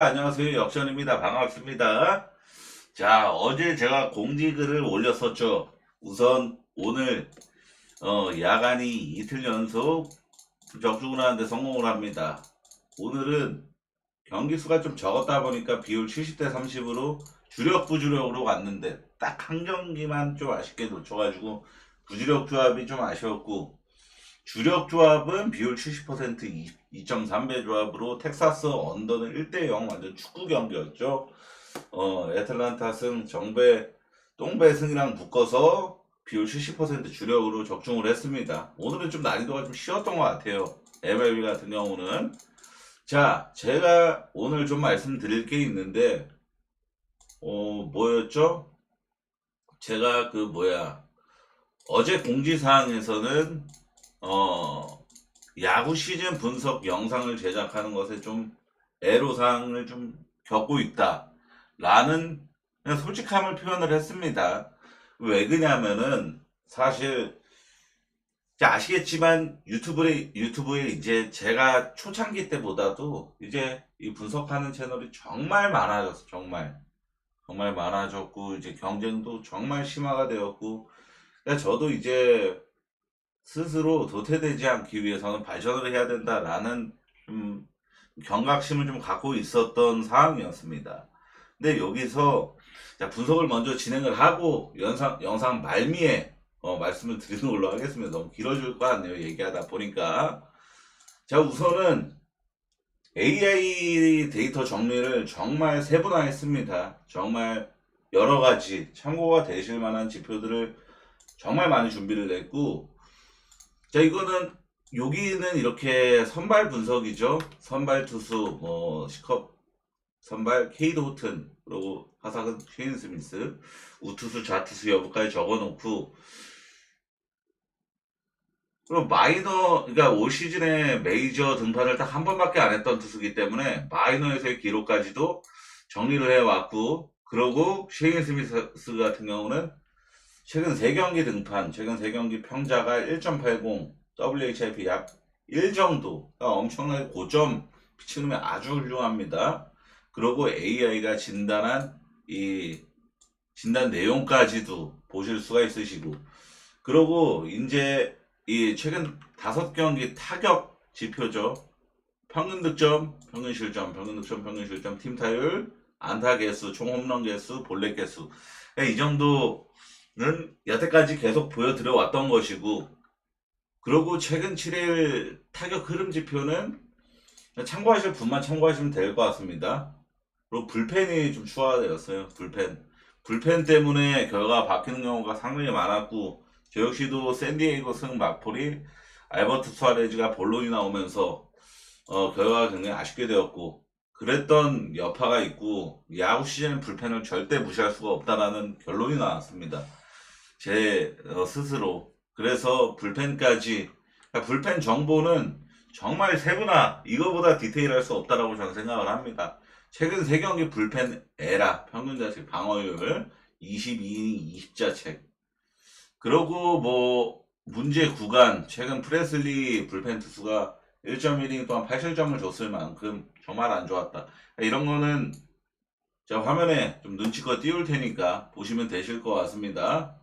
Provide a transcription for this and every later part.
안녕하세요. 역전입니다. 반갑습니다. 자, 어제 제가 공지글을 올렸었죠. 우선 오늘 야간이 이틀 연속 적중을 하는데 성공을 합니다. 오늘은 경기 수가 좀 적었다 보니까 비율 70대 30으로 주력 부주력으로 갔는데 딱 한 경기만 좀 아쉽게 놓쳐가지고 부주력 조합이 좀 아쉬웠고, 주력 조합은 비율 70% 2.3배 조합으로 텍사스 언더는 1대0 완전 축구 경기였죠. 애틀란타 승, 정배, 똥배 승이랑 묶어서 비율 70% 주력으로 적중을 했습니다. 오늘은 좀 난이도가 좀 쉬웠던 것 같아요. MLB 같은 경우는. 자, 제가 오늘 좀 말씀드릴 게 있는데, 뭐였죠? 제가 어제 공지사항에서는, 야구 시즌 분석 영상을 제작하는 것에 좀 애로사항을 좀 겪고 있다. 라는 그냥 솔직함을 표현을 했습니다. 왜 그냐면은 사실 이제 아시겠지만 유튜브에 이제 제가 초창기 때보다도 이제 이 분석하는 채널이 정말 많아졌어. 정말. 정말 많아졌고 이제 경쟁도 정말 심화가 되었고, 그러니까 저도 이제 스스로 도태되지 않기 위해서는 발전을 해야 된다라는 좀 경각심을 좀 갖고 있었던 상황이었습니다. 근데 여기서 자, 분석을 먼저 진행을 하고 영상 말미에 말씀을 드리는 걸로 하겠습니다. 너무 길어질 것 같네요. 얘기하다 보니까. 자, 우선은 AI 데이터 정리를 정말 세분화했습니다. 정말 여러 가지 참고가 되실 만한 지표들을 정말 많이 준비를 했고, 자, 여기는 이렇게 선발 분석이죠. 선발 투수, 시컵 선발 케이드 호튼, 그리고 하삭은 쉐인 스미스, 우투수, 좌투수 여부까지 적어놓고, 그리고 그러니까 올 시즌에 메이저 등판을 딱 한 번밖에 안 했던 투수기 때문에 마이너에서의 기록까지도 정리를 해왔고, 그러고 쉐인 스미스 같은 경우는 최근 3경기 등판, 최근 3경기 평자가 1.80, WHIP 약 1 정도, 그러니까 엄청나게 고점 피치는 아주 훌륭합니다. 그리고 AI가 진단한 이 진단 내용까지도 보실 수가 있으시고, 그리고 이제 이 최근 5경기 타격 지표죠. 평균 득점, 평균 실점, 평균 득점, 평균 실점, 팀 타율, 안타 개수, 총 홈런 개수, 볼넷 개수. 이 정도는 여태까지 계속 보여드려 왔던 것이고, 그리고 최근 7일 타격 흐름 지표는 참고하실 분만 참고하시면 될 것 같습니다. 그리고 불펜이 좀 추가되었어요. 불펜. 불펜 때문에 결과가 바뀌는 경우가 상당히 많았고, 저 역시도 샌디에이고 승 막폴이 알버트 수아레즈가 본론이 나오면서 결과가 굉장히 아쉽게 되었고, 그랬던 여파가 있고, 야구 시즌 불펜을 절대 무시할 수가 없다라는 결론이 나왔습니다. 제 스스로. 그래서 그러니까 불펜 정보는 정말 세분화, 이거보다 디테일할 수 없다라고 저는 생각을 합니다. 최근 3경기 불펜 에라, 평균 자책 방어율 22이닝 20자책. 그러고 문제 구간, 최근 프레슬리 불펜 투수가 1.1이닝 동안 8실점을 줬을 만큼 정말 안 좋았다. 이런 거는 제가 화면에 좀 눈치껏 띄울 테니까 보시면 되실 것 같습니다.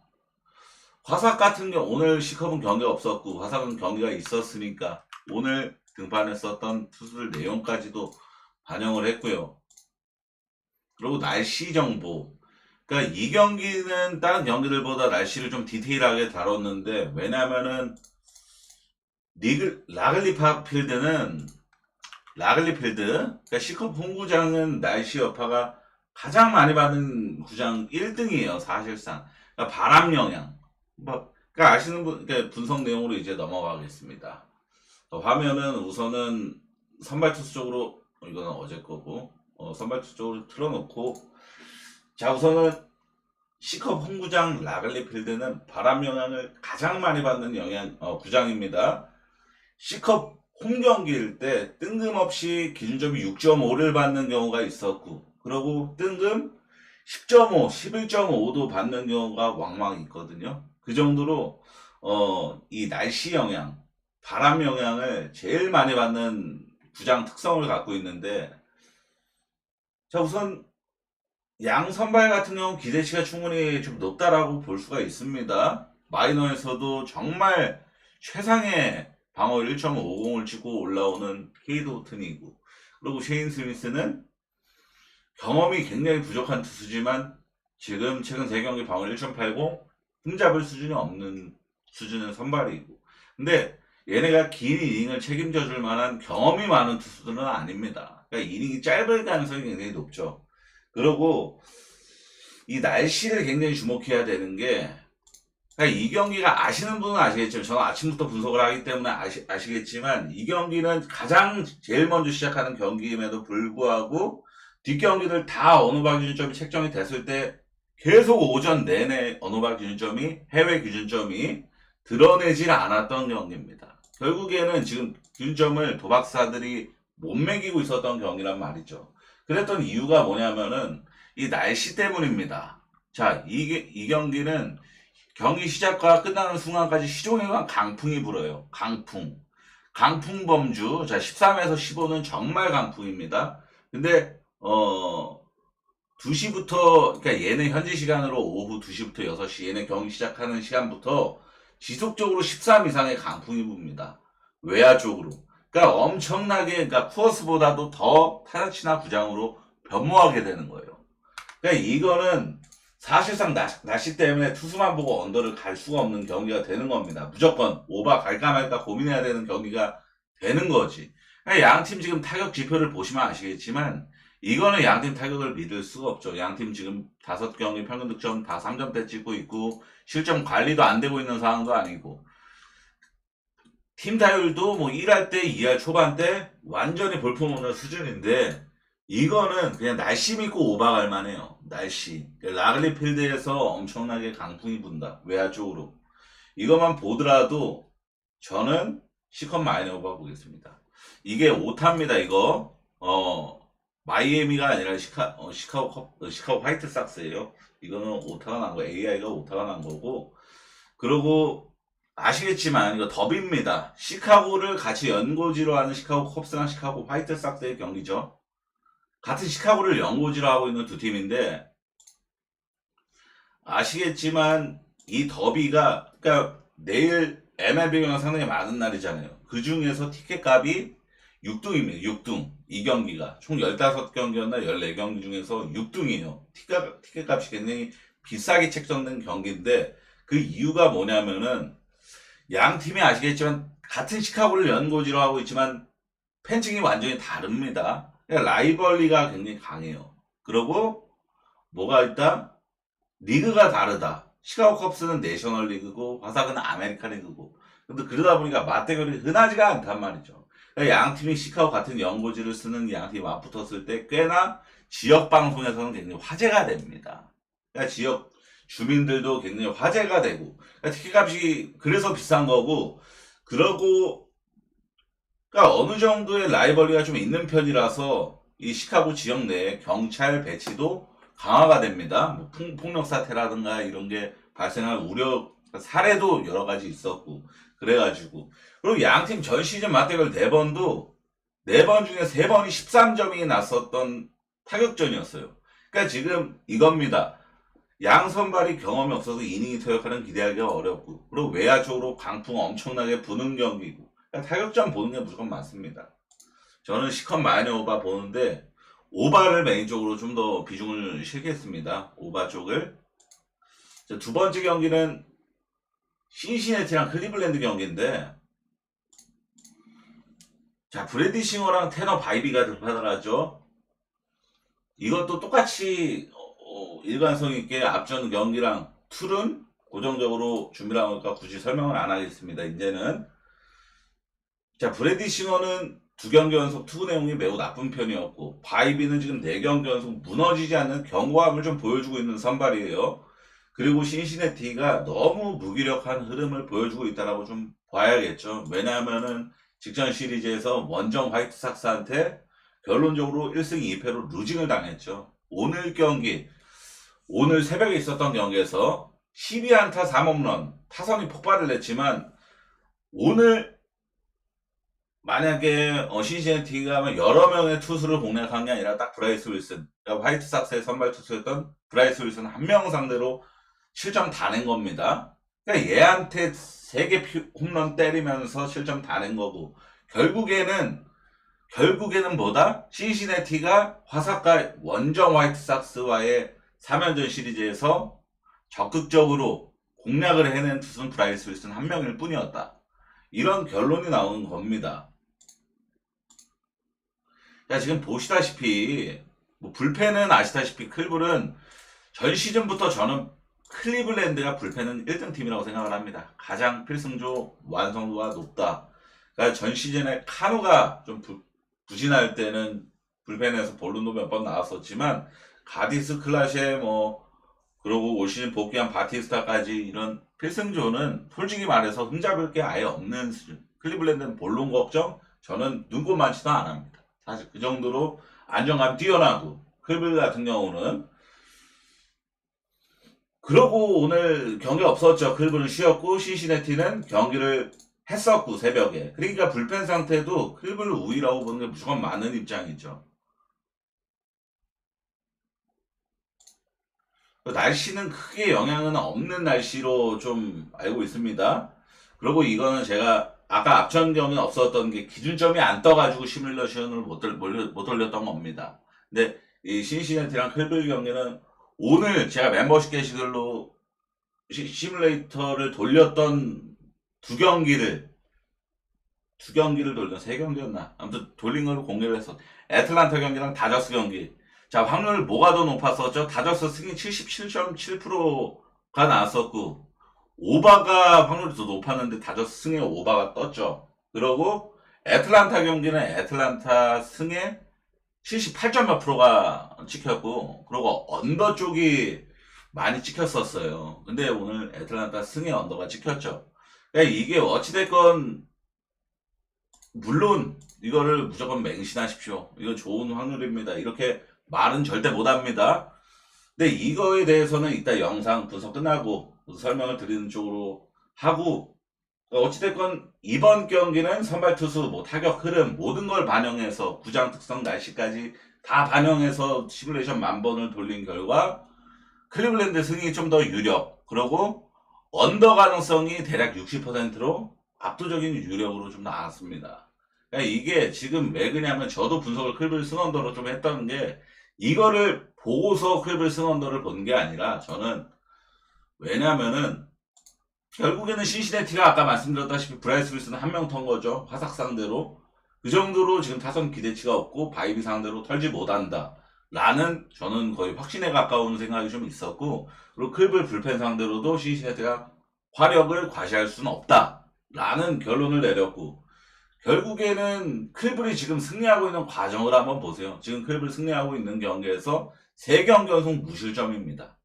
화삭 같은 경우 오늘 시컵은 경기가 없었고 화삭은 경기가 있었으니까 오늘 등판했었던 투수들 내용까지도 반영을 했고요. 그리고 날씨 정보. 그러니까 이 경기는 다른 경기들보다 날씨를 좀 디테일하게 다뤘는데, 왜냐면은 라글리 필드, 그러니까 시컵 홈구장은 날씨 여파가 가장 많이 받는 구장 1등이에요, 사실상. 그러니까 바람 영향. 그러니까 아시는 그러니까 분석 내용으로 이제 넘어가겠습니다. 화면은 우선은 선발 투수 쪽으로, 이거는 어제 거고, 선발 투수 쪽으로 틀어놓고, 자, 우선은 시컵 홈구장 라글리 필드는 바람 영향을 가장 많이 받는 구장입니다. C컵 홈 경기일 때 뜬금없이 기준점이 6.5를 받는 경우가 있었고, 그리고 뜬금 10.5, 11.5도 받는 경우가 왕왕 있거든요. 그 정도로 이 날씨 영향, 바람 영향을 제일 많이 받는 구장 특성을 갖고 있는데, 자, 우선 양 선발 같은 경우 기대치가 충분히 좀 높다라고 볼 수가 있습니다. 마이너에서도 정말 최상의 방어 1.50을 찍고 올라오는 케이드 호튼이고, 그리고 셰인 스미스는 경험이 굉장히 부족한 투수지만 지금 최근 3경기 방어 1.80 흠잡을 수준이 없는 수준의 선발이고, 근데 얘네가 긴 이닝을 책임져 줄 만한 경험이 많은 투수들은 아닙니다. 그러니까 이닝이 짧을 가능성이 굉장히 높죠. 그리고 이 날씨를 굉장히 주목해야 되는 게, 그러니까 이 경기가 아시는 분은 아시겠지만, 저는 아침부터 분석을 하기 때문에 아시겠지만, 이 경기는 가장 제일 먼저 시작하는 경기임에도 불구하고 뒷경기들 다 언어박 기준점이 책정이 됐을 때 계속 오전 내내 언어박 기준점이, 해외 기준점이 드러내질 않았던 경기입니다. 결국에는 지금 기준점을 도박사들이 못 매기고 있었던 경기란 말이죠. 그랬던 이유가 뭐냐면은 이 날씨 때문입니다. 자, 이 경기는 경기 시작과 끝나는 순간까지 시종일관 강풍이 불어요. 강풍. 강풍 범주. 자, 13에서 15는 정말 강풍입니다. 근데, 2시부터, 그러니까 얘네 현지 시간으로 오후 2시부터 6시, 얘네 경기 시작하는 시간부터 지속적으로 13 이상의 강풍이 붑니다. 외야 쪽으로. 그러니까 엄청나게, 그러니까 쿠어스보다도 더 타자치나 구장으로 변모하게 되는 거예요. 그러니까 이거는 사실상 날씨 때문에 투수만 보고 언더를 갈 수가 없는 경기가 되는 겁니다. 무조건 오바 갈까 말까 고민해야 되는 경기가 되는 거지. 그러니까 양팀 지금 타격 지표를 보시면 아시겠지만 이거는 양팀 타격을 믿을 수가 없죠. 양팀 지금 5경기 평균 득점 다 3점대 찍고 있고 실점 관리도 안 되고 있는 상황도 아니고 팀 타율도 뭐 1할 때 2할 초반대 완전히 볼품없는 수준인데 이거는 그냥 날씨 믿고 오박할 만해요. 날씨. 라글리 필드에서 엄청나게 강풍이 분다. 외야 쪽으로. 이것만 보더라도 저는 시컨 마이너 오바 보겠습니다. 이게 오타입니다, 이거. 마이애미가 아니라 시카고 화이트삭스예요. 이거는 오타가 난 거, AI가 오타가 난 거고. 그리고 아시겠지만 이거 더비입니다. 시카고를 같이 연고지로 하는 시카고 컵스랑 시카고 화이트삭스의 경기죠. 같은 시카고를 연고지로 하고 있는 두 팀인데 아시겠지만 이 더비가 그러니까 내일 MLB가 상당히 많은 날이잖아요. 그 중에서 티켓 값이 6등입니다. 6등. 이 경기가 총 15경기였나 14경기 중에서 6등이에요. 티켓 값이 굉장히 비싸게 책정된 경기인데 그 이유가 뭐냐면은 양 팀이 아시겠지만 같은 시카고를 연고지로 하고 있지만 팬층이 완전히 다릅니다. 그러니까 라이벌리가 굉장히 강해요. 그리고 뭐가 있다? 리그가 다르다. 시카고 컵스는 내셔널 리그고 화삭은 아메리칸 리그고. 근데 그러다 보니까 맞대결이 흔하지가 않단 말이죠. 그러니까 양 팀이 시카고 같은 연고지를 쓰는 양 팀이 맞붙었을 때 꽤나 지역 방송에서는 굉장히 화제가 됩니다. 그러니까 지역 주민들도 굉장히 화제가 되고 그러니까 티켓값이 그래서 비싼 거고 그러고 그러니까 어느 정도의 라이벌리가 좀 있는 편이라서 이 시카고 지역 내에 경찰 배치도 강화가 됩니다. 뭐 폭력 사태라든가 이런 게 발생할 우려 사례도 여러 가지 있었고 그래가지고 그리고 양팀 전 시즌 맞대결 4번도 4번 중에 3번이 13점이 났었던 타격전이었어요. 그러니까 지금 이겁니다. 양 선발이 경험이 없어서 이닝이 타격하는 기대하기가 어렵고 그리고 외야 쪽으로 강풍 엄청나게 부는 경기고 그러니까 타격전 보는 게 무조건 맞습니다. 저는 시컨 마이너 오바 보는데 오바를 메인적으로 좀 더 비중을 실겠습니다. 오바 쪽을. 자, 두 번째 경기는 신시내티랑 클리블랜드 경기인데 자 브래디 싱어랑 테너 바이비가 등판을 하죠. 이것도 똑같이 일관성 있게 앞전 경기랑 툴은 고정적으로 준비를 하니까 굳이 설명을 안 하겠습니다. 이제는 자 브래디 싱어는 2경기 연속 투구 내용이 매우 나쁜 편이었고 바이비는 지금 4경기 연속 무너지지 않는 견고함을 좀 보여주고 있는 선발이에요. 그리고 신시내티가 너무 무기력한 흐름을 보여주고 있다라고 좀 봐야겠죠. 왜냐하면은 직전 시리즈에서 원정 화이트삭스한테 결론적으로 1승 2패로 루징을 당했죠. 오늘 새벽에 있었던 경기에서 12안타 3홈런 타선이 폭발을 냈지만 오늘 만약에 시시애티가 하면 여러 명의 투수를 공략한 게 아니라 딱 브라이스 윌슨, 그러니까 화이트삭스의 선발 투수였던 브라이스 윌슨 한 명 상대로 실점 다 낸 겁니다. 그러니까 얘한테 3개 홈런 때리면서 실점 다 낸 거고, 결국에는 뭐다? 신시내티가 화사카 원정 화이트삭스와의 3연전 시리즈에서 적극적으로 공략을 해낸 투수는 브라이스 윌슨 한 명일 뿐이었다. 이런 결론이 나오는 겁니다. 야, 지금 보시다시피, 뭐 불펜은 아시다시피 클블은 전 시즌부터 저는 클리블랜드가 불펜은 1등 팀이라고 생각을 합니다. 가장 필승조 완성도가 높다. 그러니까 전 시즌에 카누가 좀 부진할 때는 불펜에서 볼룬도 몇 번 나왔었지만, 가디스 클라셰 그리고 올 시즌 복귀한 바티스타까지 이런 필승조는 솔직히 말해서 흠잡을 게 아예 없는 수준. 클리블랜드는 본론 걱정 저는 눈꼽만치도 안 합니다. 사실 그 정도로 안정감 뛰어나고, 클블 같은 경우는 그러고 오늘 경기 없었죠. 클블은 쉬었고 시시네티는 경기를 했었고 새벽에. 그러니까 불펜 상태도 클블 우위라고 보는 게 무조건 많은 입장이죠. 날씨는 크게 영향은 없는 날씨로 좀 알고 있습니다. 그리고 이거는 제가 아까 앞전 경기는 없었던 게 기준점이 안 떠가지고 시뮬레이션을 못 돌렸던 겁니다. 근데 이 신시내티랑 클블 경기는 오늘 제가 멤버십 게시글로 시뮬레이터를 돌렸던 두 경기를 돌렸나? 3경기였나? 아무튼 돌린 걸로 공개를 했어. 애틀란타 경기랑 다저스 경기. 자, 확률 뭐가 더 높았었죠? 다저스 승리 77.7%가 나왔었고, 오바가 확률이 더 높았는데 다저스 승에 오바가 떴죠. 그러고 애틀란타 경기는 애틀란타 승에 78점 몇 프로가 찍혔고, 그리고 언더 쪽이 많이 찍혔었어요. 근데 오늘 애틀란타 승에 언더가 찍혔죠. 그러니까 이게 어찌됐건 물론 이거를 무조건 맹신하십시오. 이건 좋은 확률입니다. 이렇게 말은 절대 못합니다. 근데 이거에 대해서는 이따 영상 분석 끝나고 설명을 드리는 쪽으로 하고, 어찌됐건 이번 경기는 선발 투수 타격 흐름 모든 걸 반영해서 구장 특성 날씨까지 다 반영해서 시뮬레이션 만 번을 돌린 결과 클리블랜드 승이 좀 더 유력, 그리고 언더 가능성이 대략 60%로 압도적인 유력으로 좀 나왔습니다. 그러니까 이게 지금 왜 그냐면 저도 분석을 클블 승언더로 좀 했던 게, 이거를 보고서 클블 승언더를 본 게 아니라 저는, 왜냐면은 결국에는 신시내티가 아까 말씀드렸다시피 브라이스 윌슨은 한 명 턴 거죠. 화삭 상대로. 그 정도로 지금 타선 기대치가 없고 바이비 상대로 털지 못한다 라는 저는 거의 확신에 가까운 생각이 좀 있었고, 그리고 클블 불펜 상대로도 신시내티가 화력을 과시할 수는 없다 라는 결론을 내렸고, 결국에는 클블이 지금 승리하고 있는 과정을 한번 보세요. 지금 클블 승리하고 있는 경기에서 3경기 연속 무실점입니다.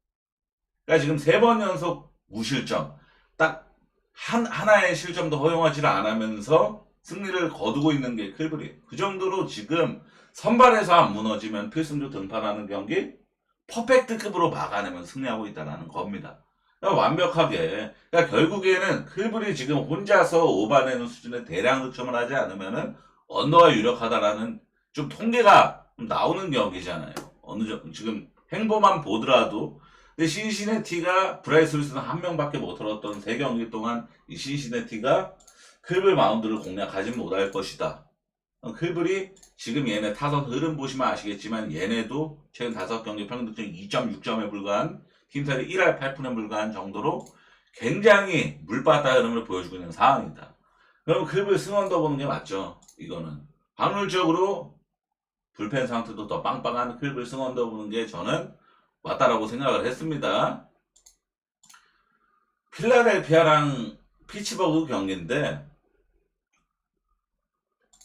그러니까 지금 3번 연속 무실점, 딱 하나의 실점도 허용하지를 않으면서 승리를 거두고 있는 게 클블이. 그 정도로 지금 선발에서 안 무너지면 필승조 등판하는 경기 퍼펙트급으로 막아내면 승리하고 있다는 겁니다. 그러니까 완벽하게. 그러니까 결국에는 클블이 지금 혼자서 오바내는 수준의 대량 득점을 하지 않으면은 언더가 유력하다라는 좀 통계가 좀 나오는 경기잖아요. 어느 정도 지금 행보만 보더라도. 근데 신시내티가 브라이스 윌슨 한 명밖에 못 들었던 3경기 동안 이 신시내티가 클블 마운드를 공략하진 못할 것이다. 클블이 지금 얘네 타선 흐름 보시면 아시겠지만 얘네도 최근 5경기 평균 득점 2.6점에 불과한, 팀살이 1할 8푼에 불과한 정도로 굉장히 물바다 흐름을 보여주고 있는 상황이다. 그럼 클블 승원더 보는 게 맞죠. 이거는 확률적으로 불펜 상태도 더 빵빵한 클블 승원더 보는 게 저는 맞다라고 생각을 했습니다. 필라델피아랑 피츠버그 경기인데,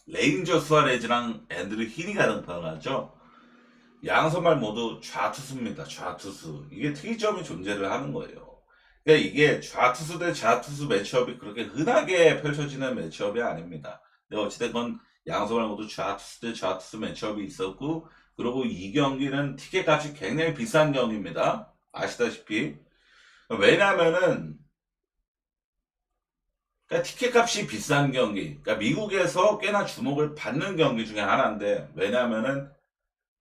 레인저 수아레즈랑 앤드류 히니가 등판을 하죠. 양선발 모두 좌투수입니다. 좌투수. 이게 특이점이 존재를 하는 거예요. 그러니까 이게 좌투수 대 좌투수 매치업이 그렇게 흔하게 펼쳐지는 매치업이 아닙니다. 근데 어찌됐건 양선발 모두 좌투수 대 좌투수 매치업이 있었고, 그리고 이 경기는 티켓 값이 굉장히 비싼 경기입니다. 아시다시피. 왜냐면은 그러니까 티켓 값이 비싼 경기, 그러니까 미국에서 꽤나 주목을 받는 경기 중에 하나인데, 왜냐하면은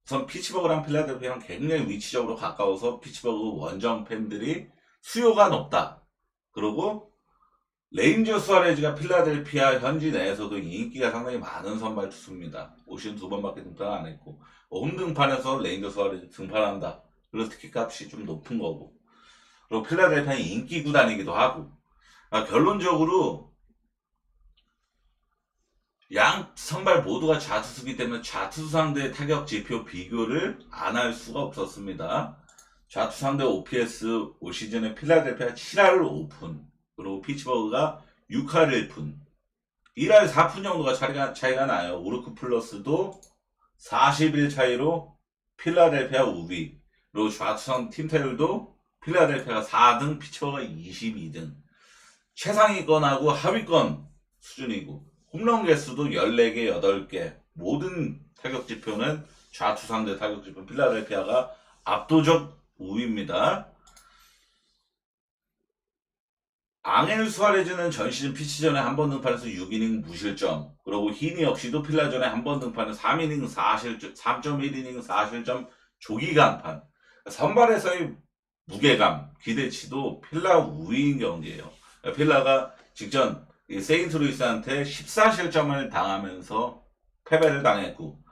우선 피츠버그랑 필라델피아는 굉장히 위치적으로 가까워서 피츠버그 원정 팬들이 수요가 높다. 그리고 레인저 수아레즈가 필라델피아 현지 내에서도 인기가 상당히 많은 선발 투수입니다. 올 시즌 2번밖에 등판 안 했고, 홈 등판에서 레인저 수아레즈 등판한다. 그래서 티켓 값이 좀 높은 거고, 그리고 필라델피아는 인기 구단이기도 하고, 결론적으로 양 선발 모두가 좌투수기 때문에 좌투수 상대 타격 지표 비교를 안 할 수가 없었습니다. 좌투수 상대 OPS 올 시즌에 필라델피아 7할 5푼, 그리고 피츠버그가 6할 1푼, 1할 4푼 정도가 차이가 나요. 우르크 플러스도 41 차이로 필라델피아 우위, 그리고 좌투상 팀타율도 필라델피아가 4등, 피츠버그가 22등. 최상위권하고 하위권 수준이고, 홈런 개수도 14개, 8개. 모든 타격 지표는 좌투 상대 타격 지표 필라델피아가 압도적 우위입니다. 앙헬 수아레즈는 전 시즌 피치전에 한 번 등판해서 6이닝 무실점, 그리고 히니 역시도 필라전에 한 번 등판해서 3이닝 4실점, 3.1이닝 4실점 조기 강판. 선발에서의 무게감, 기대치도 필라 우위인 경기예요. 필라가 직전 세인트루이스한테 14실점을 당하면서 패배를 당했고,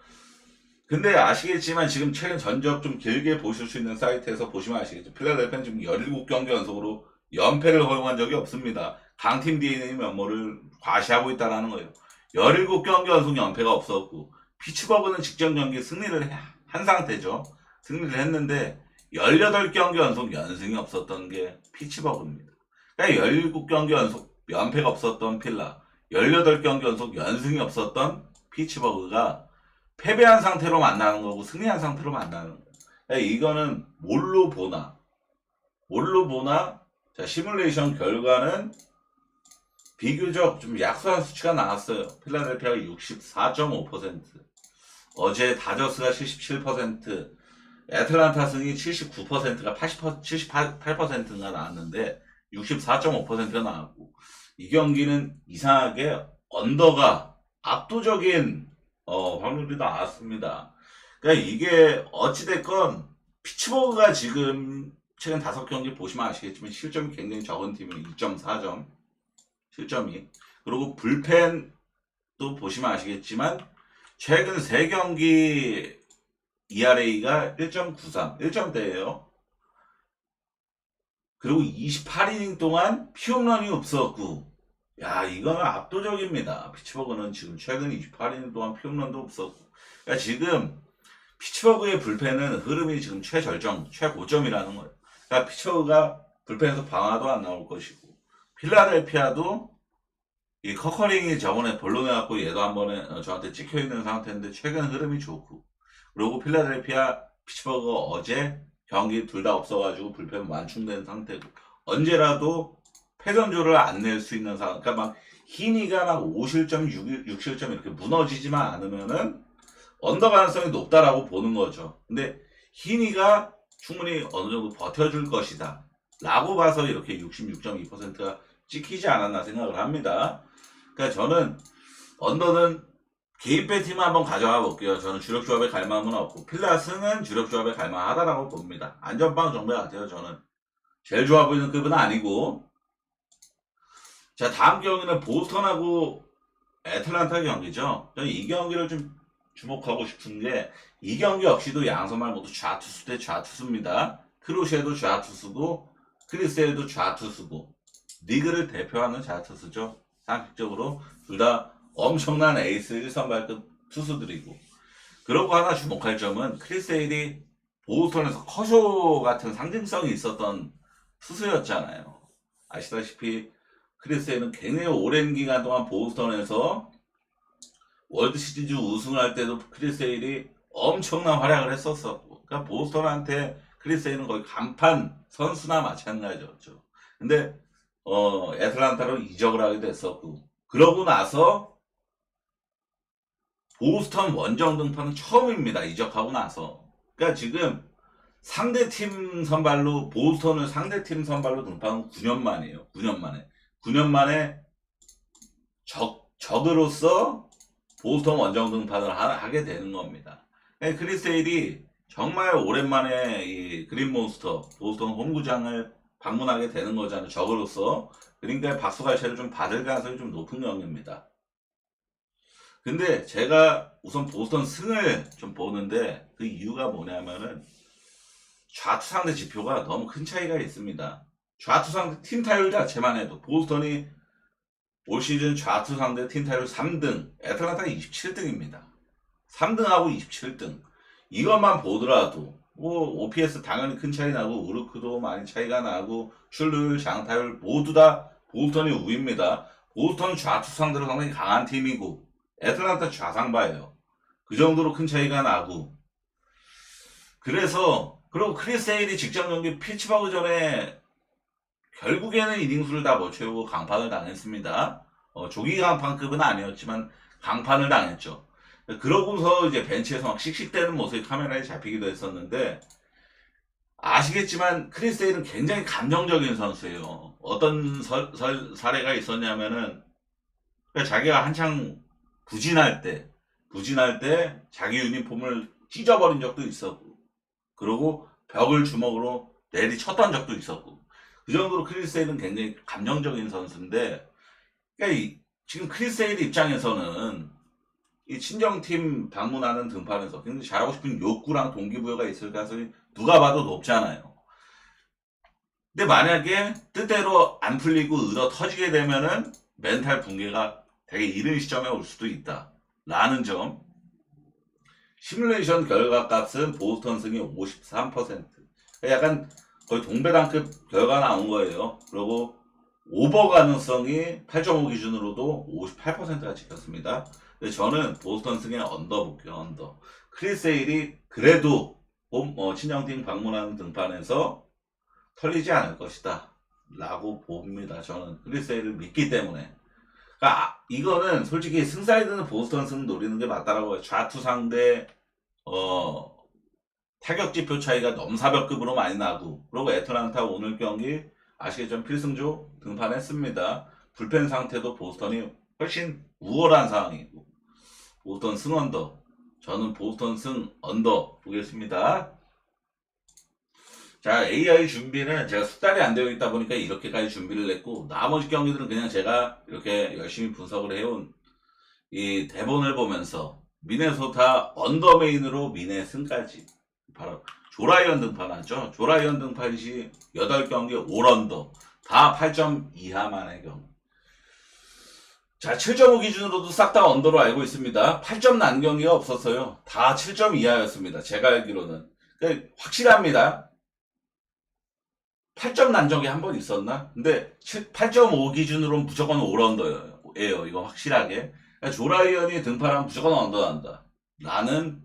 근데 아시겠지만 지금 최근 전적 좀 길게 보실 수 있는 사이트에서 보시면 아시겠죠. 필라델피아는 지금 17경기 연속으로 연패를 허용한 적이 없습니다. 강팀 DNA 면모를 과시하고 있다는 거예요. 17경기 연속 연패가 없었고, 피츠버그는 직전 경기 승리를 한 상태죠. 승리를 했는데 18경기 연속 연승이 없었던 게 피츠버그입니다. 그러니까 17경기 연속 연패가 없었던 필라, 18경기 연속 연승이 없었던 피츠버그가 패배한 상태로 만나는 거고 승리한 상태로 만나는 거예요. 그러니까 이거는 뭘로 보나 자, 시뮬레이션 결과는 비교적 좀 약소한 수치가 나왔어요. 필라델피아가 64.5%, 어제 다저스가 77%, 애틀란타 승이 79%가 78%가 나왔는데 64.5%가 나왔고, 이 경기는 이상하게 언더가 압도적인 확률이 나왔습니다. 그러니까 이게 어찌됐건 피츠버그가 지금 최근 5경기 보시면 아시겠지만 실점이 굉장히 적은 팀이에요. 2.4점 실점이. 그리고 불펜도 보시면 아시겠지만 최근 3경기 ERA가 1.93, 1점대예요. 그리고 28이닝 동안 피홈런이 없었고, 야, 이거는 압도적입니다. 피츠버그는 지금 최근 28이닝 동안 피홈런도 없었고, 그러니까 지금 피츠버그의 불펜은 흐름이 지금 최절정, 최고점이라는 거예요. 그러니까 피츠버그가 불펜에서 방아도 안 나올 것이고, 필라델피아도 이 커커링이 저번에 본론해갖고 얘도 한 번에 저한테 찍혀있는 상태인데 최근 흐름이 좋고, 그리고 필라델피아, 피츠버그 어제 경기 둘 다 없어가지고 불펜 완충된 상태고, 언제라도 패전조를 안 낼 수 있는 상황. 그러니까 막 히니가 막 5실점, 6실점 이렇게 무너지지만 않으면은 언더 가능성이 높다라고 보는 거죠. 근데 히니가 충분히 어느 정도 버텨줄 것이다 라고 봐서 이렇게 66.2%가 찍히지 않았나 생각을 합니다. 그러니까 저는 언더는 개인 배팀 한번 가져가 볼게요. 저는 주력 조합에 갈 마음은 없고, 필라스는 주력 조합에 갈 만하다라고 봅니다. 안전빵 정도 같아요. 저는 제일 좋아 보이는 급은 아니고. 자, 다음 경기는 보스턴하고 애틀란타 경기죠. 저는 이 경기를 좀 주목하고 싶은 게, 이 경기 역시도 양선발 모두 좌투수 대 좌투수입니다. 크루시에도 좌투수고 크리스에도 좌투수고, 리그를 대표하는 좌투수죠. 상식적으로 둘 다 엄청난 에이스 1선발급 투수들이고, 그러고 하나 주목할 점은 크리스에일이 보스턴에서 커쇼 같은 상징성이 있었던 투수였잖아요. 아시다시피 크리스에일은 굉장히 오랜 기간 동안 보스턴에서 월드 시리즈 우승을 할 때도 크리스에일이 엄청난 활약을 했었었고, 그러니까 보스턴한테 크리스에일은 거의 간판 선수나 마찬가지였죠. 근데 애틀란타로 이적을 하게 됐었고, 그러고 나서 보스턴 원정 등판은 처음입니다. 이적하고 나서. 그러니까 지금 상대팀 선발로, 보스턴을 상대팀 선발로 등판은 9년 만이에요. 9년 만에. 9년 만에 적으로서 보스턴 원정 등판을 하게 되는 겁니다. 크리스 세일이 정말 오랜만에 이 그린몬스터 보스턴 홈구장을 방문하게 되는 거잖아요. 적으로서. 그러니까 박수갈채를 좀 받을 가능성이 좀 높은 경기입니다. 근데 제가 우선 보스턴 승을 좀 보는데 그 이유가 뭐냐면은 좌투 상대 지표가 너무 큰 차이가 있습니다. 좌투 상대 팀 타율 자체만 해도 보스턴이 올 시즌 좌투 상대 팀 타율 3등, 애틀란타가 27등입니다. 3등하고 27등. 이것만 보더라도 뭐 OPS 당연히 큰 차이 나고 우르크도 많이 차이가 나고 출루율, 장타율 모두 다 보스턴이 우위입니다. 보스턴 좌투 상대로 상당히 강한 팀이고 애틀란타 좌상바예요. 그 정도로 큰 차이가 나고 그래서 그리고 크리스 세일이 직전 경기 피츠버그 전에 결국에는 이닝수를 다 못 채우고 강판을 당했습니다. 조기 강판급은 아니었지만 강판을 당했죠. 그러고서 이제 벤치에서 막 씩씩대는 모습이 카메라에 잡히기도 했었는데 아시겠지만 크리스 세일은 굉장히 감정적인 선수예요. 어떤 사례가 있었냐면은 자기가 한창 부진할 때 자기 유니폼을 찢어버린 적도 있었고 그리고 벽을 주먹으로 내리쳤던 적도 있었고 그 정도로 크리스 세일은 굉장히 감정적인 선수인데 그러니까 지금 크리스 세일 입장에서는 이 친정팀 방문하는 등판에서 굉장히 잘하고 싶은 욕구랑 동기부여가 있을 가능성이 누가 봐도 높잖아요. 근데 만약에 뜻대로 안 풀리고 의도 터지게 되면은 멘탈 붕괴가 되게 이른 시점에 올 수도 있다 라는 점. 시뮬레이션 결과값은 보스턴 승이 53%. 약간 거의 동배당급 결과 나온 거예요. 그리고 오버 가능성이 8.5 기준으로도 58%가 찍혔습니다. 근데 저는 보스턴 승의 언더 볼게요. 언더. 크리스 세일이 그래도 친정팀 방문하는 등판에서 털리지 않을 것이다 라고 봅니다. 저는 크리스 세일을 믿기 때문에. 그러니까 이거는 솔직히 승사이드는 보스턴 승 노리는 게 맞다라고 해요. 좌투 상대 타격 지표 차이가 넘사벽급으로 많이 나고 그리고 애틀란타 오늘 경기 아시겠지만 필승조 등판했습니다. 불펜 상태도 보스턴이 훨씬 우월한 상황이고 보스턴 승 언더. 저는 보스턴 승 언더 보겠습니다. 자, AI 준비는 제가 숙달이 안 되어 있다 보니까 이렇게까지 준비를 했고 나머지 경기들은 그냥 제가 이렇게 열심히 분석을 해온 이 대본을 보면서 미네소타 언더메인으로 미네 승까지 바로 조라이언 등판하죠. 조라이언 등판 시 8경기 올언더 다 8점 이하만의 경우. 자, 7.5 기준으로도 싹 다 언더로 알고 있습니다. 8점 난 경기가 없었어요. 다 7점 이하였습니다. 제가 알기로는. 그러니까 확실합니다. 8점 난 적이 한 번 있었나? 근데 8.5 기준으로는 무조건 올언더예요. 이거 확실하게. 그러니까 조라이언이 등판하면 무조건 언더난다. 나는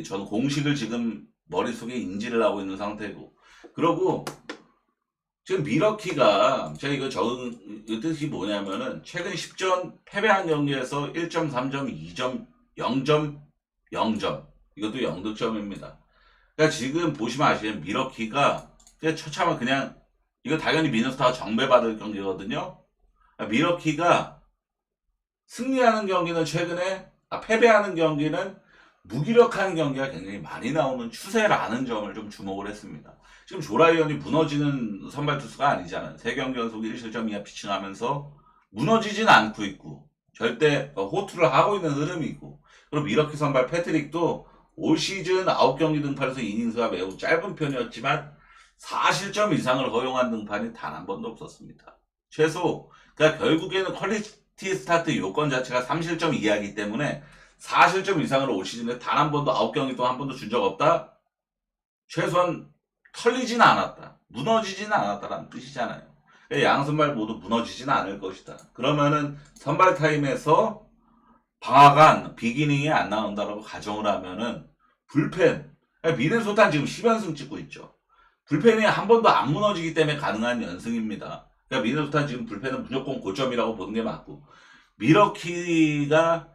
전 공식을 지금 머릿속에 인지를 하고 있는 상태고. 그러고 지금 미러키가 제가 이거 적은 뜻이 뭐냐면은 최근 10전 패배한 경기에서 1점, 3점, 2점, 0점, 0점. 이것도 0득점입니다. 그러니까 지금 보시면 아시겠지만 미러키가 처참한 그냥 이거 당연히 미네소타가 정배받을 경기거든요. 미러키가 승리하는 경기는 패배하는 경기는 무기력한 경기가 굉장히 많이 나오는 추세라는 점을 좀 주목을 했습니다. 지금 조라이언이 무너지는 선발 투수가 아니잖아요. 3경기 연속 1실점 이하 피칭하면서 무너지진 않고 있고 절대 호투를 하고 있는 흐름이고 그리고 미러키 선발 패트릭도 올 시즌 9경기 등판에서 이닝수가 매우 짧은 편이었지만 4실점 이상을 허용한 등판이 단 한 번도 없었습니다. 그러니까 결국에는 퀄리티 스타트 요건 자체가 3실점 이하이기 때문에 4실점 이상으로 올 시즌에 단 한 번도 9경기 동안 한 번도 준 적 없다? 최소한 털리지는 않았다. 무너지지는 않았다라는 뜻이잖아요. 양선발 모두 무너지지는 않을 것이다. 그러면은 선발 타임에서 방어간 비기닝이 안 나온다라고 가정을 하면은 불펜 미네소타는 지금 10연승 찍고 있죠. 불펜이 한 번도 안 무너지기 때문에 가능한 연승입니다. 그러니까 미네소타는 지금 불펜은 무조건 고점이라고 보는 게 맞고 미러키가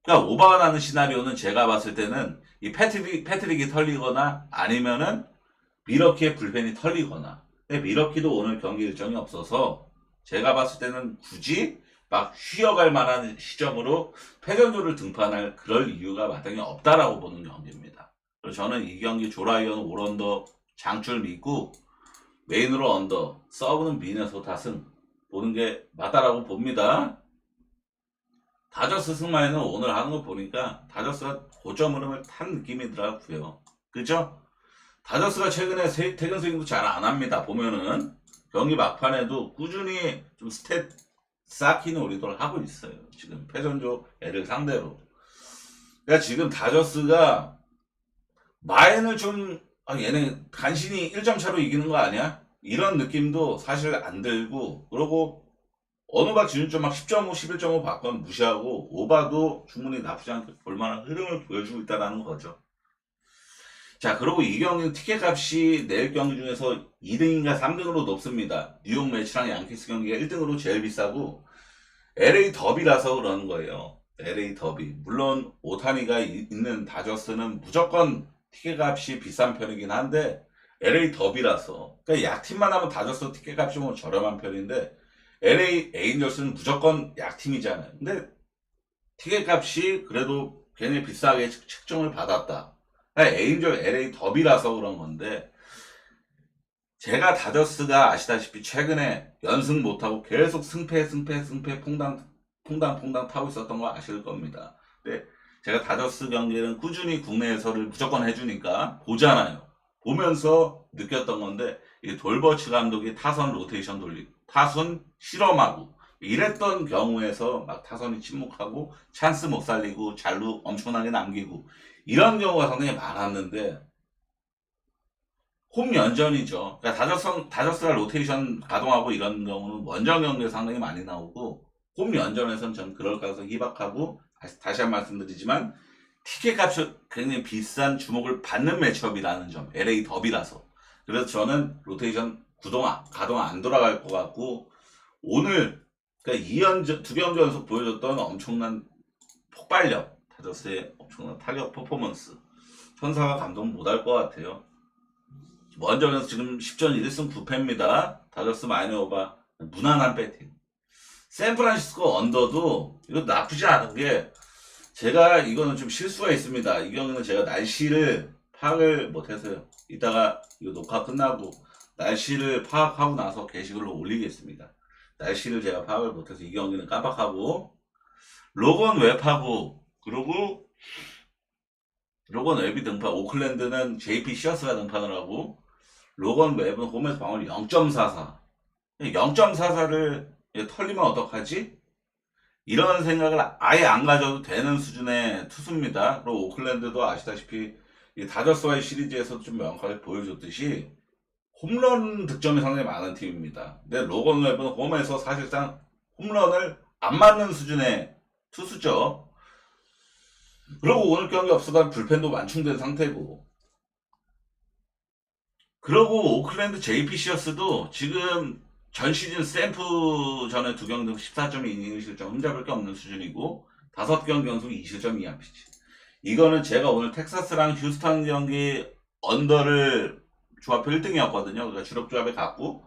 그러니까 오버가 나는 시나리오는 제가 봤을 때는 이 패트릭이 털리거나 아니면은 미러키의 불펜이 털리거나. 근데 미러키도 오늘 경기 일정이 없어서 제가 봤을 때는 굳이 막 쉬어갈 만한 시점으로 패전조를 등판할 그럴 이유가 마땅히 없다라고 보는 경기입니다. 그래서 저는 이 경기 조라이언 올언더 장출 믿고 메인으로 언더, 서브는 미네소타 승 보는 게 맞다라고 봅니다. 다저스 승마에는 오늘 하는 거 보니까 다저스가 고점 흐름을 탄 느낌이더라고요. 그죠? 다저스가 최근에 퇴근 스윙도 잘 안 합니다. 보면은 경기 막판에도 꾸준히 좀 스탯 쌓기는 우리들 하고 있어요. 지금 패전조 애를 상대로. 그러니까 지금 다저스가 마엔을 좀 얘네 간신히 1점 차로 이기는 거 아니야? 이런 느낌도 사실 안 들고, 그러고 어느 박 기준점 막 10.5, 11.5 바꿔 무시하고 오바도 충분히 나쁘지 않게 볼만한 흐름을 보여주고 있다는 거죠. 자, 그리고 이 경기는 티켓 값이 내일 경기 중에서 2등인가 3등으로 높습니다. 뉴욕 매치랑 양키스 경기가 1등으로 제일 비싸고 LA 더비라서 그러는 거예요. LA 더비. 물론 오타니가 있는 다저스는 무조건 티켓 값이 비싼 편이긴 한데 LA 더비라서, 그러니까 약팀만 하면 다저스 티켓 값이 뭐 저렴한 편인데 LA 에인절스는 무조건 약팀이잖아요. 근데 티켓 값이 그래도 괜히 비싸게 측정을 받았다. 에인절 LA 더비라서 그런 건데, 제가 다저스가 아시다시피 최근에 연승 못하고 계속 승패 퐁당 타고 있었던 거 아실 겁니다. 근데 제가 다저스 경기는 꾸준히 국내에서를 무조건 해주니까 보잖아요. 보면서 느꼈던 건데, 이 돌버츠 감독이 타선 로테이션 돌리고 타선 실험하고 이랬던 경우에서 막 타선이 침묵하고 찬스 못 살리고 잘루 엄청나게 남기고 이런 경우가 상당히 많았는데, 홈 연전이죠. 그러니까 다저스가 로테이션 가동하고 이런 경우는 원정 경기에 상당히 많이 나오고, 홈 연전에서는 전 그럴 가능성이 희박하고, 다시 한 번 말씀드리지만 티켓 값이 굉장히 비싼 주목을 받는 매치업이라는 점, LA 더비라서. 그래서 저는 로테이션 가동 안 돌아갈 것 같고, 오늘 그러니까 두 경기 연속 보여줬던 엄청난 폭발력, 다저스의 엄청난 타격 퍼포먼스, 천사가 감동 못할 것 같아요. 원정에서 지금 10전 1승 9패입니다. 다저스 마이너 오바 무난한 배팅. 샌프란시스코 언더도 이거 나쁘지 않은 게, 제가 이거는 좀 실수가 있습니다. 이 경기는 제가 날씨를 파악을 못해서요. 이따가 이거 녹화 끝나고 날씨를 파악하고 나서 게시글로 올리겠습니다. 날씨를 제가 파악을 못해서 이 경기는 깜빡하고, 로건 웹하고, 그리고 로건 웹이 등판, 오클랜드는 JP 시어스가 등판을 하고, 로건 웹은 홈에서 방어를 0.44. 0.44를 털리면 어떡하지? 이런 생각을 아예 안 가져도 되는 수준의 투수입니다. 그리고 오클랜드도 아시다시피 이 다저스와의 시리즈에서 좀 명확하게 보여줬듯이 홈런 득점이 상당히 많은 팀입니다. 근데 로건 웹은 홈에서 사실상 홈런을 안 맞는 수준의 투수죠. 그리고 오늘 경기 없어도 불펜도 완충된 상태고, 그리고 오클랜드 JPC어스도 지금 전 시즌 샘프 전에 두 경기 14.2이닝 실점 흠잡을 게 없는 수준이고, 5경기 연속 2실점 2안피치. 이거는 제가 오늘 텍사스랑 휴스턴 경기 언더를 조합표 1등이었거든요. 그러니까 주력조합에 갔고,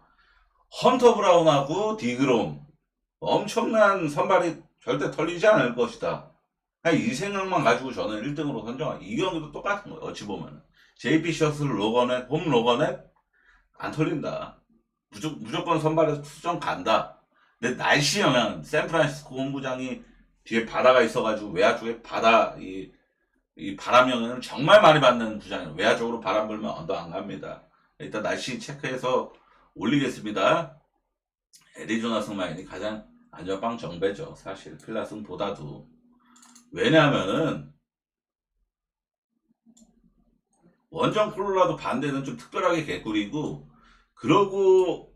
헌터 브라운하고 디그롬 엄청난 선발이 절대 털리지 않을 것이다. 이 생각만 가지고 저는 1등으로 선정한, 이 경기도 똑같은 거예요. 어찌 보면 JP 셔틀 로건에 홈 로건에 안 털린다. 무조건 선발에서 수정 간다. 근데 날씨 영향, 샌프란시스코 홈구장이 뒤에 바다가 있어가지고 외야 쪽에 바다 이 바람 영향을 정말 많이 받는 구장이에요. 외야 쪽으로 바람 불면 언더 안 갑니다. 일단 날씨 체크해서 올리겠습니다. 애리조나 승마인이 가장 안전빵 정배죠. 사실 필라승보다도. 왜냐하면은 원정 콜로라도 반대는 좀 특별하게 개꿀이고, 그러고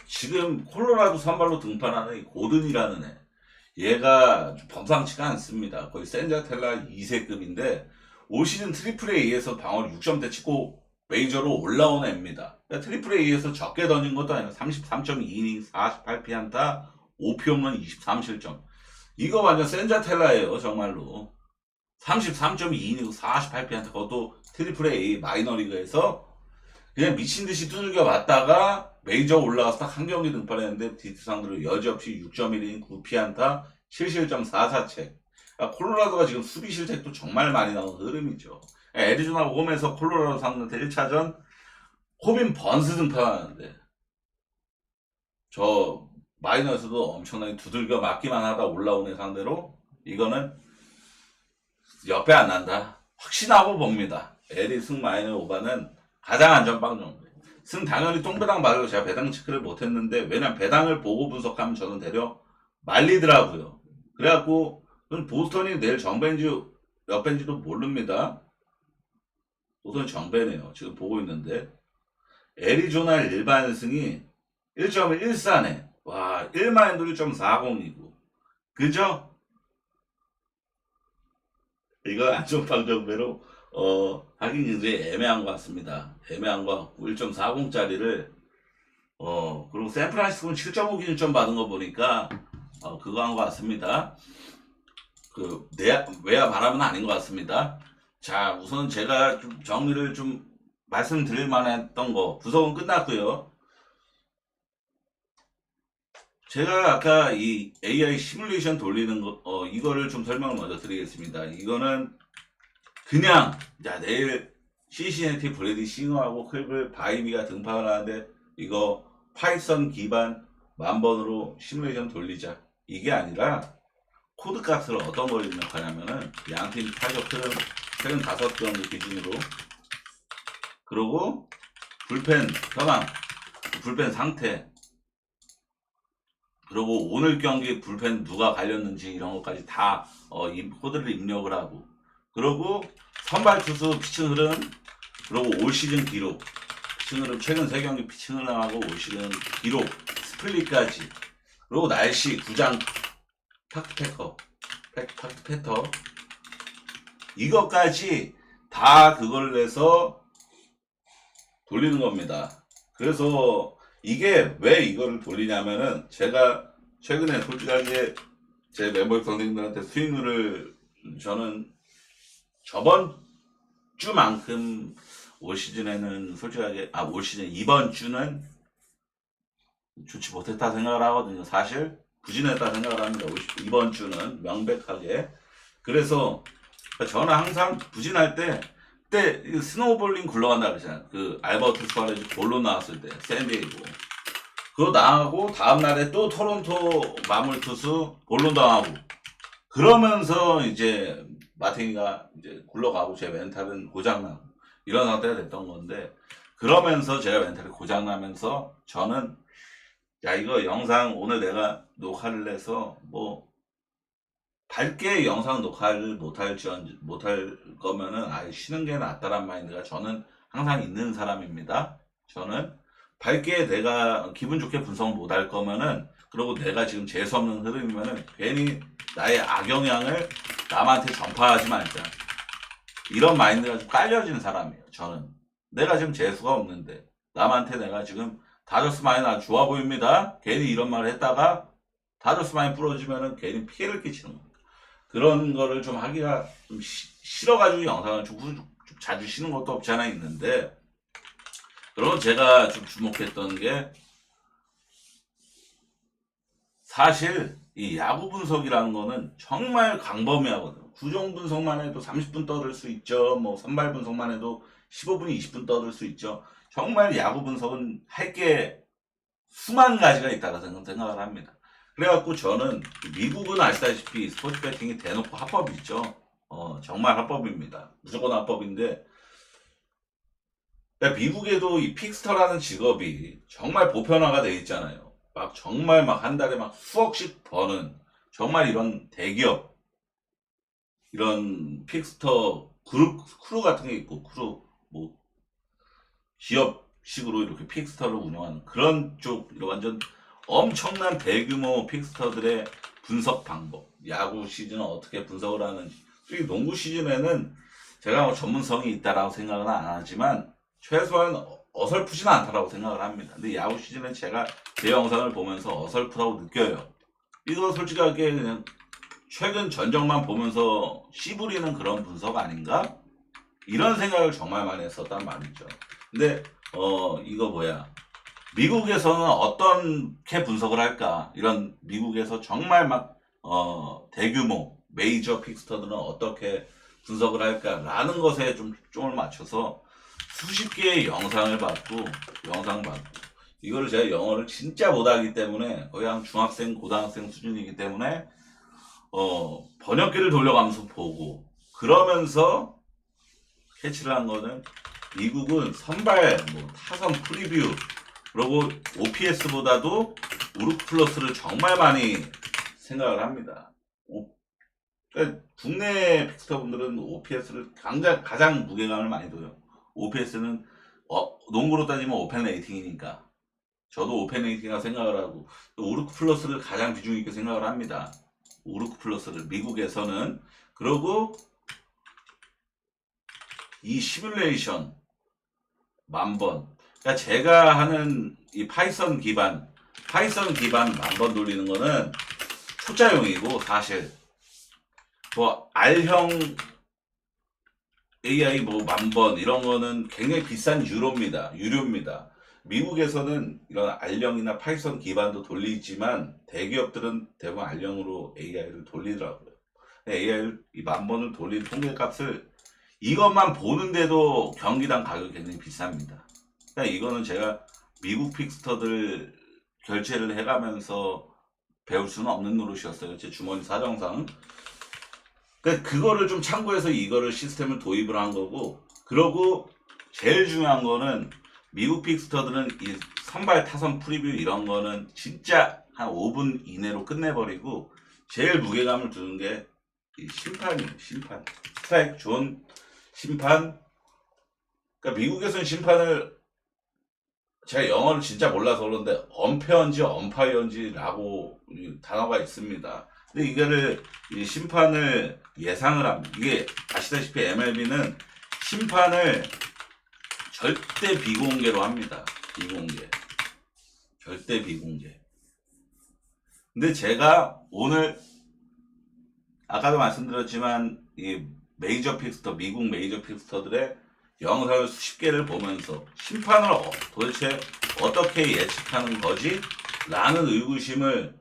지금 콜로라도 선발로 등판하는 이 고든이라는 애, 얘가 좀 범상치가 않습니다. 거의 센자텔라 2세급인데 올 시즌 트리플 A에서 방어를 6점대 치고 메이저로 올라온 애입니다. 그러니까 트리플 A에서 적게 던진 것도 아니라 33.2이닝 48피안타 5피홈런 23실점. 이거 완전 센자텔라예요. 정말로 33.2이닝 48피안타, 그것도 트리플 A 마이너리그에서. 그냥 미친 듯이 두들겨 맞다가 메이저 올라가서 딱 한 경기 등판했는데 디트 상대로 여지없이 6.1이닝 9피안타 77.44채. 콜로라도가 지금 수비 실책도 정말 많이 나온 흐름이죠. 애리조나 홈에서 콜로라도 상대 1차전 호빈 번스 등판하는데 저 마이너에서도 엄청나게 두들겨 맞기만 하다 올라오는 상대로 이거는 옆에 안 난다. 확신하고 봅니다. 에리 승 마이너 오바는 가장 안전빵 정도. 승 당연히 똥배당 말고 제가 배당 체크를 못했는데 왜냐면 배당을 보고 분석하면 저는 되려 말리더라고요. 그래갖고 보스턴이 내일 정배인지 옆배인지도 모릅니다. 보스턴 정배네요. 지금 보고 있는데 애리조나 일반 승이 1.14네. 와 1마인도 1.40이고 그죠? 이거 안전빵 정배로 하긴 굉장히 애매한 것 같습니다. 애매한 것 같고 1.40짜리를 그리고 샌프란시스코는 7.5 기준점 받은 거 보니까 그거 한 것 같습니다. 외야 바람은 아닌 것 같습니다. 자, 우선 제가 좀 정리를 좀 말씀드릴 만했던 거 분석은 끝났고요. 제가 아까 이 AI 시뮬레이션 돌리는 거 이거를 좀 설명을 먼저 드리겠습니다. 이거는 그냥 자 내일 시시네티 브레디 싱어하고 클블 바이비가 등판을 하는데 이거 파이썬 기반 만번으로 시뮬레이션 돌리자 이게 아니라 코드 값을 어떤 걸 입력하냐면은 양팀 타격 흐름 최근 5경기 기준으로 그리고 불펜 현황 불펜 상태 그리고 오늘 경기 불펜 누가 갈렸는지 이런 것까지 다 코드를 입력을 하고 그리고 선발 투수 피칭 흐름 그리고 올 시즌 기록 피칭 흐름 최근 3경기 피칭 흐름하고 올 시즌 기록 스플릿까지 그리고 날씨 구장 팍트 패터 이것까지 다 그걸 내서 돌리는 겁니다. 그래서 이게 왜 이거를 돌리냐면은 제가 최근에 솔직하게 제 멤버 선생님들한테 스윙을 저는 저번 주만큼 올 시즌에는 솔직하게 올 시즌 이번 주는 좋지 못했다 생각을 하거든요. 사실 부진했다 생각을 합니다. 이번 주는 명백하게. 그래서 저는 항상 부진할 때 그때 스노우볼링 굴러간다 그러잖아요. 그 알버트 수아레즈 볼로 나왔을 때 샌디에이고 그거 나가고 다음날에 또 토론토 마무리 투수 볼로 당하고 그러면서 이제 마팅이가 이제 굴러가고 제 멘탈은 고장나고 이런 상태가 됐던 건데 그러면서 제가 멘탈이 고장나면서 저는 야 이거 영상 오늘 내가 녹화를 해서 뭐 밝게 영상 녹화를 못할 거면은 아예 쉬는 게 낫다란 마인드가 저는 항상 있는 사람입니다. 저는 밝게 내가 기분 좋게 분석 못할 거면은 그리고 내가 지금 재수없는 흐름이면은 괜히 나의 악영향을 남한테 전파하지 말자. 이런 마인드가 좀 깔려진 사람이에요. 저는 내가 지금 재수가 없는데 남한테 내가 지금 다저스 마인 아주 좋아 보입니다. 괜히 이런 말을 했다가 다저스 마인 부러지면은 괜히 피해를 끼치는 겁니다. 그런 거를 좀 하기가 좀 싫어가지고 영상을 좀 자주 쉬는 것도 없지 않아 있는데 그리고 제가 좀 주목했던 게 사실 이 야구 분석이라는 거는 정말 광범위하거든요. 구종 분석만 해도 30분 떠들 수 있죠. 뭐 선발 분석만 해도 15분, 20분 떠들 수 있죠. 정말 야구 분석은 할 게 수만 가지가 있다고 생각을 합니다. 그래갖고 저는 미국은 아시다시피 스포츠 배팅이 대놓고 합법이죠. 정말 합법입니다. 무조건 합법인데 미국에도 이 픽스터라는 직업이 정말 보편화가 돼 있잖아요. 막 정말 막 한 달에 막 수억씩 버는 정말 이런 대기업 이런 픽스터 크루 같은 게 있고 크루 뭐 기업식으로 이렇게 픽스터를 운영하는 그런 쪽 완전 엄청난 대규모 픽스터들의 분석 방법 야구 시즌은 어떻게 분석을 하는지 이 농구 시즌에는 제가 뭐 전문성이 있다라고 생각은 안 하지만 최소한 어설프진 않다라고 생각을 합니다. 근데 야구 시즌에 제가 제 영상을 보면서 어설프다고 느껴요. 이거 솔직하게 그냥 최근 전적만 보면서 씨부리는 그런 분석 아닌가? 이런 생각을 정말 많이 했었단 말이죠. 근데 이거 뭐야. 미국에서는 어떻게 분석을 할까? 이런 미국에서 정말 막, 대규모 메이저 픽스터들은 어떻게 분석을 할까라는 것에 좀 초점을 맞춰서 수십 개의 영상 봤고, 이거를 제가 영어를 진짜 못하기 때문에 거의 한 중학생, 고등학생 수준이기 때문에, 번역기를 돌려가면서 보고, 그러면서 캐치를 한 거는 미국은 선발, 뭐, 타선 프리뷰, 그리고 OPS보다도 우르크 플러스를 정말 많이 생각을 합니다. 그러니까 국내 픽스터분들은 OPS를 가장 무게감을 많이 둬요. OPS는 농구로 따지면 오펜 레이팅이니까 저도 오펜 레이팅이라고 생각을 하고 또 우르크 플러스를 가장 비중 있게 생각을 합니다. 우르크 플러스를 미국에서는. 그리고 이 시뮬레이션 만번, 그러니까 제가 하는 이 파이썬 기반 만번 돌리는 거는 초짜용이고, 사실 뭐 R형 AI 뭐 만번 이런 거는 굉장히 비싼 유료입니다. 미국에서는 이런 R형이나 파이썬 기반도 돌리지만 대기업들은 대부분 R형으로 AI를 돌리더라고요. AI를 이 만번을 돌린 통계값을 이것만 보는데도 경기당 가격이 굉장히 비쌉니다. 그러니까 이거는 제가 미국 픽스터들 결제를 해가면서 배울 수는 없는 노릇이었어요. 제 주머니 사정상. 그러니까 그거를 좀 참고해서 이거를 시스템을 도입을 한 거고, 그러고 제일 중요한 거는 미국 픽스터들은 이 선발 타선 프리뷰 이런 거는 진짜 한 5분 이내로 끝내버리고, 제일 무게감을 두는 게 이 심판이에요. 심판. 스트라이크 존 심판. 그러니까 미국에서는 심판을, 제가 영어를 진짜 몰라서 그런데 엄페어인지 엄파이어인지라고 단어가 있습니다. 근데 이거를 이 심판을 예상을 합니다. 이게 아시다시피 MLB는 심판을 절대 비공개로 합니다. 비공개. 절대 비공개. 근데 제가 오늘 아까도 말씀드렸지만 이 메이저 픽스터, 미국 메이저 픽스터들의 영상을 수십 개를 보면서 심판을 도대체 어떻게 예측하는 거지? 라는 의구심을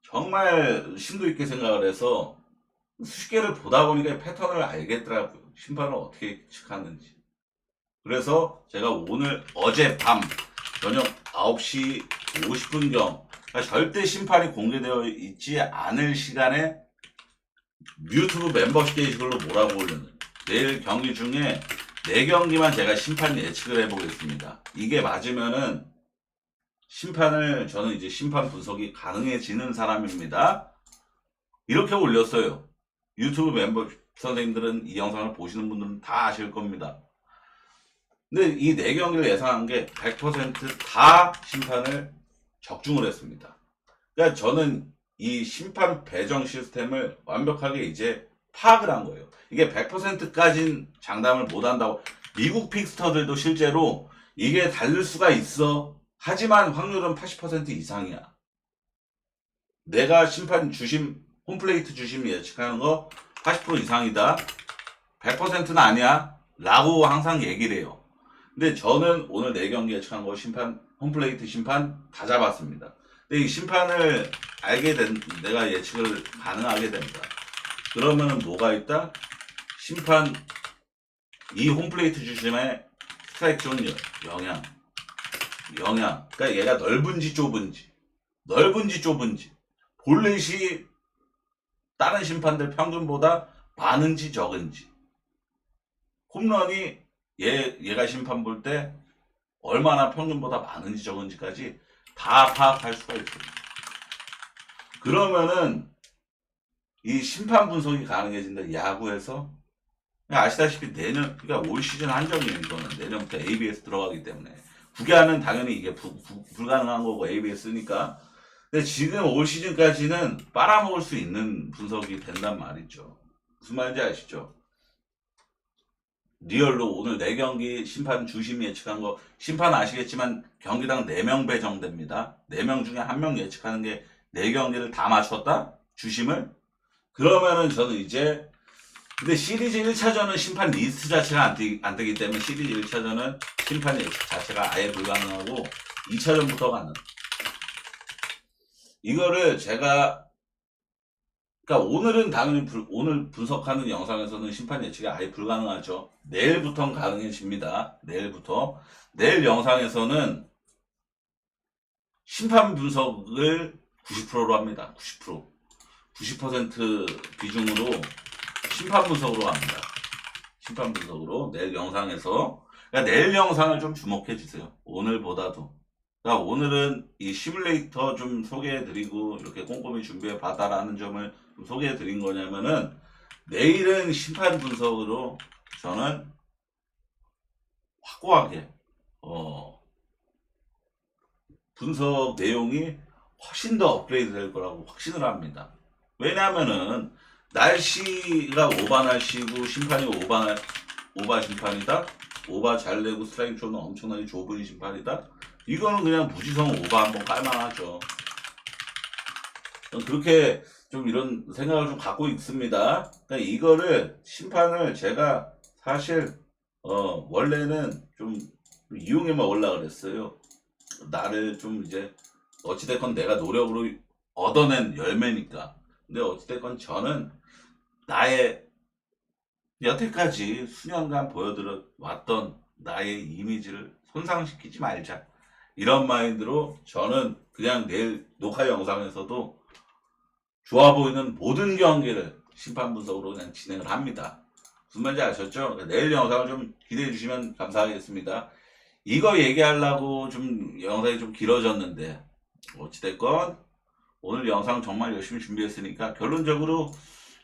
정말 심도 있게 생각을 해서 수십 개를 보다 보니까 패턴을 알겠더라고요. 심판을 어떻게 예측하는지. 그래서 제가 어젯밤 저녁 9시 50분경, 그러니까 절대 심판이 공개되어 있지 않을 시간에 유튜브 멤버십 게시글로 뭐라고 올렸는, 내일 경기 중에 4경기만 제가 심판 예측을 해보겠습니다. 이게 맞으면은 저는 이제 심판 분석이 가능해지는 사람입니다. 이렇게 올렸어요. 유튜브 멤버 선생님들은, 이 영상을 보시는 분들은 다 아실 겁니다. 근데 이 4경기를 예상한 게 100%다 심판을 적중을 했습니다. 그러니까 저는 이 심판 배정 시스템을 완벽하게 이제 파악을 한 거예요. 이게 100%까진 장담을 못 한다고. 미국 픽스터들도 실제로 이게 다를 수가 있어. 하지만 확률은 80% 이상이야. 내가 심판 주심, 홈플레이트 주심 예측하는 거 80% 이상이다. 100%는 아니야. 라고 항상 얘기를 해요. 근데 저는 오늘 4경기 예측한 거 홈플레이트 심판 다 잡았습니다. 근데 이 심판을 내가 예측을 가능하게 됩니다. 그러면은 뭐가 있다? 심판, 이 홈플레이트 주심의 스트라이크 존 영향. 그러니까 얘가 넓은지 좁은지, 볼넷이 다른 심판들 평균보다 많은지 적은지, 홈런이 얘가 심판 볼 때 얼마나 평균보다 많은지 적은지까지 다 파악할 수가 있습니다. 그러면은 이 심판 분석이 가능해진다. 야구에서 아시다시피 그러니까 올 시즌 한정이에요. 이거는 내년부터 ABS 들어가기 때문에 국야는 당연히 이게 불가능한 거고 ABS니까. 근데 지금 올 시즌까지는 빨아먹을 수 있는 분석이 된단 말이죠. 무슨 말인지 아시죠? 리얼로 오늘 4경기 심판 주심 예측한 거, 심판 아시겠지만 경기당 4명 배정됩니다. 4명 중에 1명 예측하는 게 4경기를 다 맞췄다? 주심을? 그러면은 저는 이제 근데 시리즈 1차전은 심판 리스트 자체가 안 되기 때문에 시리즈 1차전은 심판 자체가 아예 불가능하고 2차전부터 가는. 이거를 제가, 그러니까 오늘은 당연히 오늘 분석하는 영상에서는 심판 예측이 아예 불가능하죠. 내일부터는 가능해집니다. 내일부터. 내일 영상에서는 심판 분석을 90%로 합니다. 90%. 90% 비중으로 심판 분석으로 합니다. 심판 분석으로 내일 영상에서. 그러니까 내일 영상을 좀 주목해 주세요. 오늘보다도. 그러니까 오늘은 이 시뮬레이터 좀 소개해드리고 이렇게 꼼꼼히 준비해 봐다라는 점을 좀 소개해드린 거냐면은 내일은 심판 분석으로 저는 확고하게 분석 내용이 훨씬 더 업그레이드 될 거라고 확신을 합니다. 왜냐하면은 날씨가 오바 날씨고 심판이 오바 심판이다. 오바 잘 내고 스트라이크 존은 엄청나게 좁은 심판이다. 이거는 그냥 무지성 오바 한번 깔만하죠. 그렇게 좀 이런 생각을 좀 갖고 있습니다. 그러니까 이거를 심판을 제가 사실 원래는 좀 이용해만 올라 그랬어요. 나를 좀 이제 어찌됐건 내가 노력으로 얻어낸 열매니까. 근데 어찌됐건 저는 나의 여태까지 수년간 보여드려 왔던 나의 이미지를 손상시키지 말자. 이런 마인드로 저는 그냥 내일 녹화 영상에서도 좋아 보이는 모든 경기를 심판 분석으로 그냥 진행을 합니다. 무슨 말인지 아셨죠? 내일 영상을 좀 기대해 주시면 감사하겠습니다. 이거 얘기하려고 좀 영상이 좀 길어졌는데 어찌됐건 오늘 영상 정말 열심히 준비했으니까 결론적으로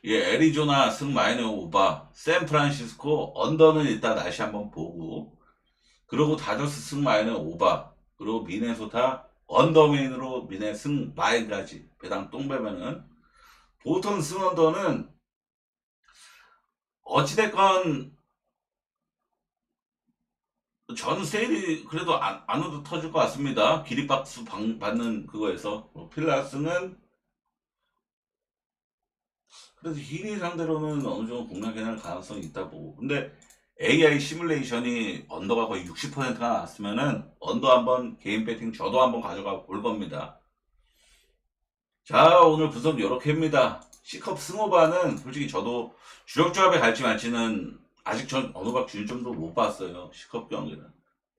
애리조나 승 마이너 오바, 샌프란시스코 언더는 이따 다시 한번 보고, 그리고 다저스 승 마이너 오바, 그리고 미네소타 언더메인으로 미네 승 마이까지 배당 똥 빼면은 보통 승 언더는 어찌됐건 전 세일이 그래도 안 오도 터질 것 같습니다. 기립박수 받는 그거에서. 필라스는 그래서 힐이 상대로는 어느 정도 공략해낼 가능성이 있다 보고. 근데 AI 시뮬레이션이 언더가 거의 60%가 나왔으면은 언더 한번 개인 배팅 저도 한번 가져가 볼 겁니다. 자, 오늘 분석 요렇게입니다. C컵 승호바는 솔직히 저도 주력 조합에 갈지 말지는 아직 전 어느 박 준점도 못 봤어요. C컵 경기는.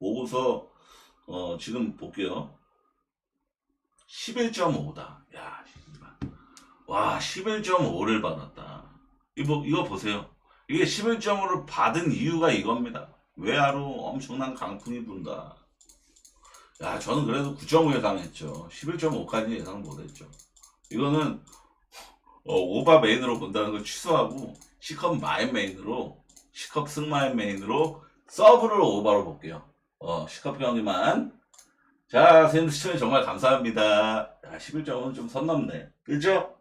보고서 지금 볼게요. 11.5다. 야, 와, 11.5를 받았다. 이거 보세요. 이게 11.5를 받은 이유가 이겁니다. 외야로 엄청난 강풍이 분다. 야, 저는 그래도 9.5 예상했죠. 11.5까지 예상 못했죠. 이거는 오바 메인으로 본다는 걸 취소하고 C컵 마인 메인으로, C컵 승마인 메인으로 서브를 오바로 볼게요. C컵 경기만. 자, 선생님 시청해 정말 감사합니다. 야, 11.5는 좀 선 넘네. 그죠?